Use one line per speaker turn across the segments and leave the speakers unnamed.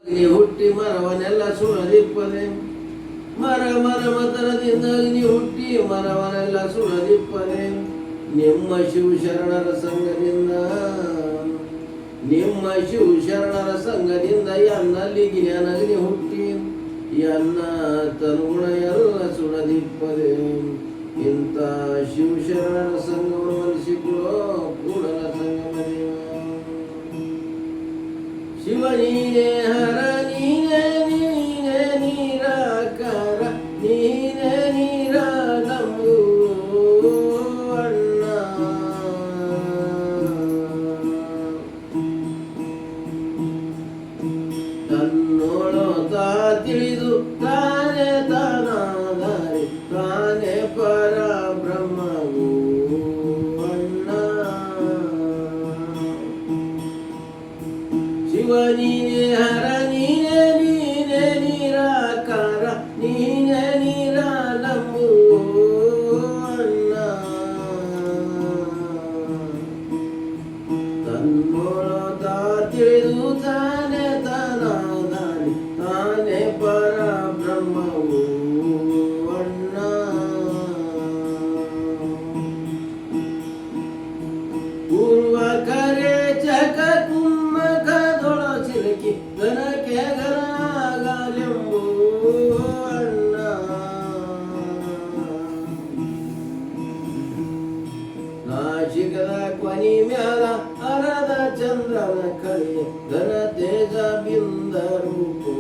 ಅಗ್ನಿ ಹುಟ್ಟಿ ಮರವನೆಲ್ಲ ಸುಳದಿಪ್ಪದೆ ಮರ ಮರ ಮತನದಿಂದ ಅಗ್ನಿ ಹುಟ್ಟಿ ಮರವನೆಲ್ಲ ಸುಳದಿಪ್ಪದೆ ನಿಮ್ಮ ಶಿವಶರಣರ ಸಂಘದಿಂದ ನಿಮ್ಮ ಶಿವಶರಣರ ಸಂಘದಿಂದ ಎನ್ನಲ್ಲಿ ಜ್ಞಾನಗ್ನಿ ಹುಟ್ಟಿ ಎನ್ನ ತನುಗುಣ ಎಲ್ಲ ಸುಳದಿಪ್ಪದೆ ಇಂಥ ಶಿವಶರಣರ ಸಂಘವನ್ನು ಮನಸ್ಸಿಕೊಳ್ಳೋ ಕೂಡಲ ಸಂಗಮದೇವ ಶಿವ ನೀನೇ ಹರ ನೀನೇ ನೀನೇ ನೀರಾಕಾರ ನೀನೇ ನೀರಾಗಮು ಅಣ್ಣ ತನ್ನೋಳೋ ತಾ ತಿಳಿದು ತಾನೇ ತಾನಾದರೆ ತಾನೇ ಪರ ಬ್ರಹ್ಮವು ಅಣ್ಣ ಶಿವ ನೀನೇ ಹರ ನೀನೇ ನೀನೇ ನಿರಾಕಾರ ನೀನೇ ನಿರಾಲಂಬು ಅಣ್ಣ ತನ್ನೋಳ ತಾ ತಿಳಿದು ತಾನೇ ತಾನಾದಾಡಿ ತಾನೇ ಪರ ಬ್ರಹ್ಮವು ಅಣ್ಣ ಪೂರ್ವ ಕರೆ ಚಕ ಕುಮ್ಮಕದೊಳ ಚಿಲಕಿ ಗನಕೆ ಗನಾಗಲೆಂಬು ಅಣ್ಣ ನಾಶಿಕದ ಕೊನಿ ಮ್ಯಾಲ ಅರದ ಚಂದ್ರನ ಕಳಿ ಘನ ತೇಜ ಬಿಂದ ರೂಪು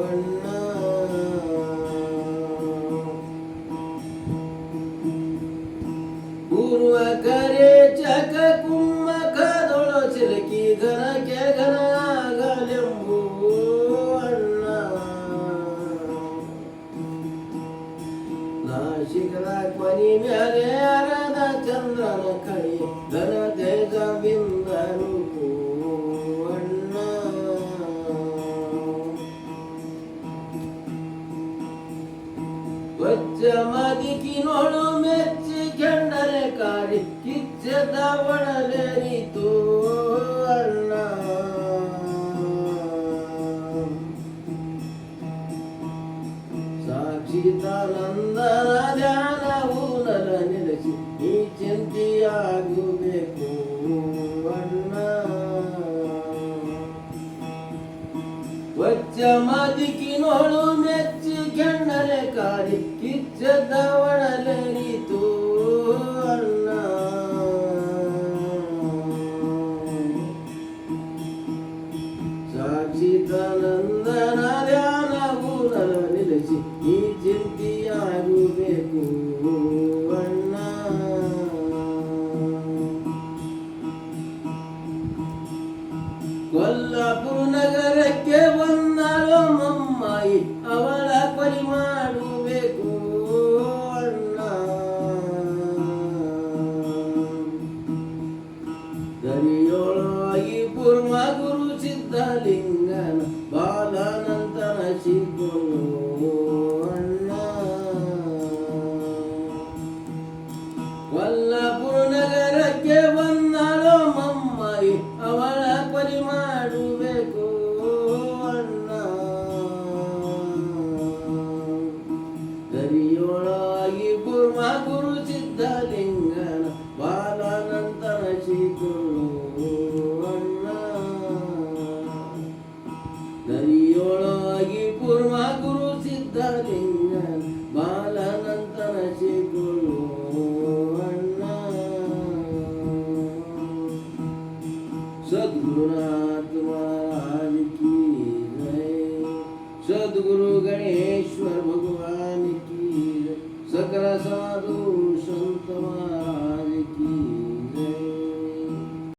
ಅಣ್ಣ ಪೂರ್ವ ಕರೆ ಚಕ ಕುಮ್ಮಕದೊಳ ಚಿಲಕಿ ಘನಕೆ ಘನಾಗಲೆಂಬು ಅಣ್ಣ ನಾಶಿಕದ ಕೊನಿ ಮ್ಯಾಲೆ ಅರದ ಚಂದ್ರನ ಕಳಿ ಘನ ತೇಜ ಬಿಂದ ರೂಪು ಅಣ್ಣ ವಜ್ಜ ಮದಿಕಿ ನೋಡು ಮೆಚ್ಚಿ ಕೆಂಡರೆ ಕಾಡಿ ಕಿಚ್ಚದ ಒಡಲೇರಿತು ಅಣ್ಣ ಸಾಕ್ಷಿತಾನಂದನ ಧ್ಯಾನವು ನರ ನಿಲ್ಲಿಸಿ ಈ ಚಿಂತೆಯಾಗಬೇಕು ಅಣ್ಣ ವಜ್ಜ ಮದಿಕಿ ನೋಡು ಮೆಚ್ಚಿ ಕೆಂಡರೆ ಕಾಡಿ ಕಿಚ್ಚದ ಒಡಲೇರಿತು ಅಣ್ಣ ಸಾಕ್ಷಿತಾನಂದನ ಧ್ಯಾನವು ನರ ನಿಲ್ಲಿಸಿ ಈ ಚಿಂತೆಯಾಗಬೇಕು ಅಣ್ಣ ಕೊಲ್ಲಾಪುರ ನಗರಕ್ಕೆ ಬಂದಳು ಮಮ್ಮಾಯಿ ಅವಳ ಕೊಲಿ ಮಾಡಬೇಕು ಅಣ್ಣ ದರಿಯೊಳಗಿ ಪೂರ್ವ ಗುರು ಸಿದ್ಧಲಿಂಗನ ಬಾಲನಂತನ ಸಿಕ್ಕೊಂಡು ಅಣ್ಣ ಕೊಲ್ಲಾಪುರ ನಗರಕ್ಕೆ ಬಂದಳು ಮಮ್ಮಾಯಿ ಅವಳ ಕೊಲಿ ಮಾಡಬೇಕು ಅಣ್ಣ ದರಿಯೊಳಗಿ ಪೂರ್ವ ಗುರು ಸಿದ್ಧಲಿಂಗನ ಬಾಲನಂತನ ಸಿಕ್ಕೊಂಡು ಅಣ್ಣ ದರಿಯೊಳಗಿ ಪೂರ್ವ ಗುರು ಸಿದ್ಧಲಿಂಗನ ಬಾಲನಂತನ ಸಿಕ್ಕೊಂಡು ಅಣ್ಣ सद्गुरुनाथ महाराज की जय सद्गुरु गणेश्वर भगवान की जय सकल साधु संत